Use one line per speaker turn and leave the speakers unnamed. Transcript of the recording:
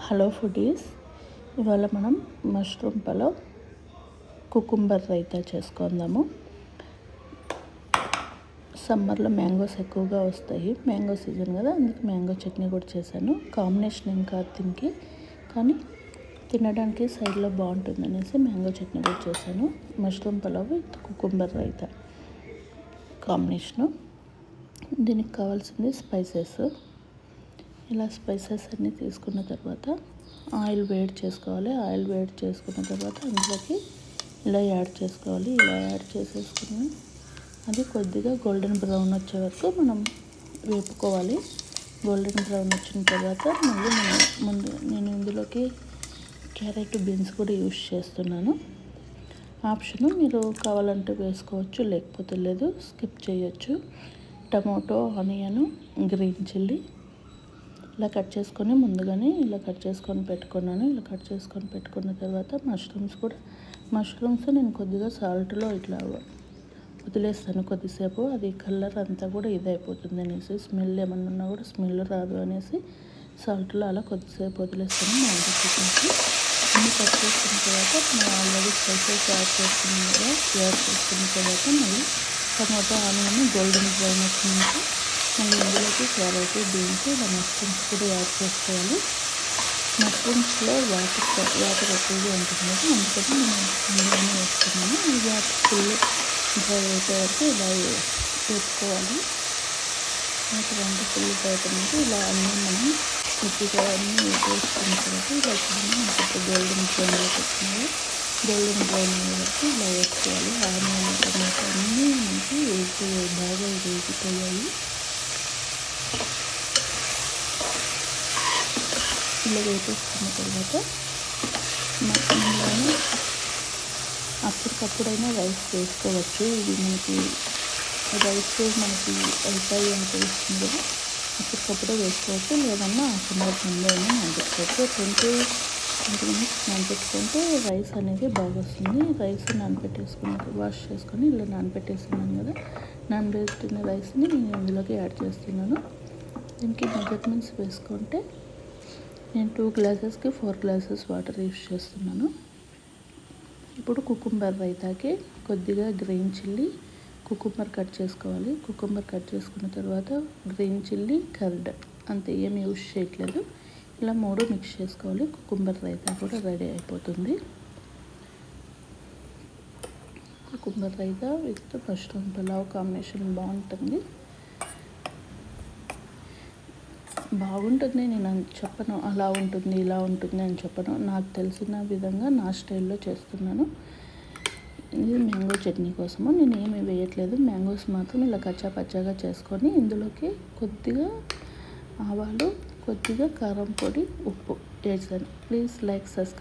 Hello foodies, ఇవాళ మనం mushroom pulao cucumber raita చేసుకుందాము. సమ్మర్లో మ్యాంగోస్ ఎక్కువగా వస్తాయి, మ్యాంగో సీజన్ కదా, అందుకు మ్యాంగో చట్నీ కూడా చేశాను. కాంబినేషన్ ఏం కాదు దీనికి, కానీ తినడానికి సైడ్లో బాగుంటుంది అనేసి మ్యాంగో చట్నీ కూడా చేశాను. Mushroom pulao with cucumber raita combination. దీనికి కావాల్సింది స్పైసెస్. ఇలా స్పైసెస్ అన్నీ తీసుకున్న తర్వాత ఆయిల్ వేడి చేసుకోవాలి. ఆయిల్ వేడి చేసుకున్న తర్వాత అందులోకి ఇలా యాడ్ చేసుకోవాలి. ఇలా యాడ్ చేసేసుకుని అది కొద్దిగా గోల్డెన్ బ్రౌన్ వచ్చే వరకు మనం వేపుకోవాలి. గోల్డెన్ బ్రౌన్ వచ్చిన తర్వాత మళ్ళీ నేను ఇందులోకి క్యారెట్, బీన్స్ కూడా యూస్ చేస్తున్నాను. ఆప్షను, మీరు కావాలంటే వేసుకోవచ్చు, లేకపోతే లేదు, స్కిప్ చేయొచ్చు. టమాటో, ఆనియన్, గ్రీన్ చిల్లీ ఇలా కట్ చేసుకొని ముందుగానే ఇలా కట్ చేసుకొని పెట్టుకున్నాను. ఇలా కట్ చేసుకొని పెట్టుకున్న తర్వాత మష్రూమ్స్ నేను కొద్దిగా సాల్ట్లో ఇట్లా వదిలేస్తాను కొద్దిసేపు. అది కలర్ అంతా కూడా ఇదైపోతుంది అనేసి, స్మెల్ ఏమన్నా ఉన్నా కూడా స్మెల్ రాదు అనేసి సాల్ట్లో అలా కొద్దిసేపు వదిలేస్తాను. మ్యాంగో చికెన్కి అన్నీ కట్ చేసుకున్న తర్వాత మనం ఆల్రెడీ స్పైసెస్ యాడ్ చేసుకున్న తర్వాత మళ్ళీ టమాటో, ఆనియన్ గోల్డెన్ బ్రౌన్ వచ్చినాక మళ్ళీ ఇందులోకి క్యారెట్, బీన్స్, ఇలా మష్రూమ్స్ కూడా యాడ్ చేసుకోవాలి. మష్రూమ్స్లో వాటర్ ఎక్కువగా ఉంటుంది, అందుకని నేను ఇందులోనే వేస్తున్నాను. ఈ వాటర్ ఫుల్ డ్రై అయిపోయే వరకు ఇలా వేసుకోవాలి. వాటర్ అంతా ఫుల్ డ్రై అయిపోయినాక ఇలా అన్నీ మనం కొద్దిగా అన్నీ వేసుకున్న తర్వాత ఇలా చూడండి, మనకి గోల్డెన్ బ్రౌన్లోకి వచ్చినాయి. గోల్డెన్ బ్రౌన్ వరకు ఇలా వేసుకోవాలి. ఆనియన్, టమాటో అన్నీ మనకి బాగా వేగిపోయాయి. ఇలా వేసేసుకున్న తర్వాత మనం అప్పటికప్పుడైనా రైస్ వేసుకోవచ్చు. ఇది మనకి రైస్ అయిపోయి అని తెలుస్తుంది కదా, అప్పటికప్పుడే వేసుకోవచ్చు. లేదన్నా హాఫ్ అన్ అవర్ ముందే అయినా నానబెట్టుకోవచ్చు. 20 మినిట్స్ నానబెట్టుకుంటే రైస్ అనేది బాగా వస్తుంది. రైస్ వాష్ చేసుకొని ఇలా నానబెట్టేస్తున్నాను కదా, నానబెట్టిన రైస్ని నేను ఇందులోకి యాడ్ చేస్తున్నాను. దీనికి మెజర్మెంట్స్ వేసుకుంటే నేను 2 గ్లాసెస్కి 4 గ్లాసెస్ వాటర్ యూస్ చేస్తున్నాను. ఇప్పుడు కుకుంబర్ రైతాకి కొద్దిగా గ్రీన్ చిల్లీ, కుకుంబర్ కట్ చేసుకోవాలి. కుకుంబర్ కట్ చేసుకున్న తర్వాత గ్రీన్ చిల్లీ, కర్డ్, అంతే, ఏమి యూస్ చేయట్లేదు. ఇలా 3 మిక్స్ చేసుకోవాలి. కుకుంబర్ రైతా కూడా రెడీ అయిపోతుంది. Cucumber raita with mushroom pulao combination బాగుంటుంది. నేను చెప్పను అలా ఉంటుంది ఇలా ఉంటుంది అని చెప్పను. నాకు తెలిసిన విధంగా నా స్టైల్లో చేస్తున్నాను. ఇది మ్యాంగో చట్నీ కోసము నేను ఏమీ వేయట్లేదు. మ్యాంగోస్ మాత్రం ఇలా కచ్చా పచ్చాగా చేసుకొని ఇందులోకి కొద్దిగా ఆవాలు, కొద్దిగా కారం పొడి, ఉప్పు వేసాను. Please like, subscribe.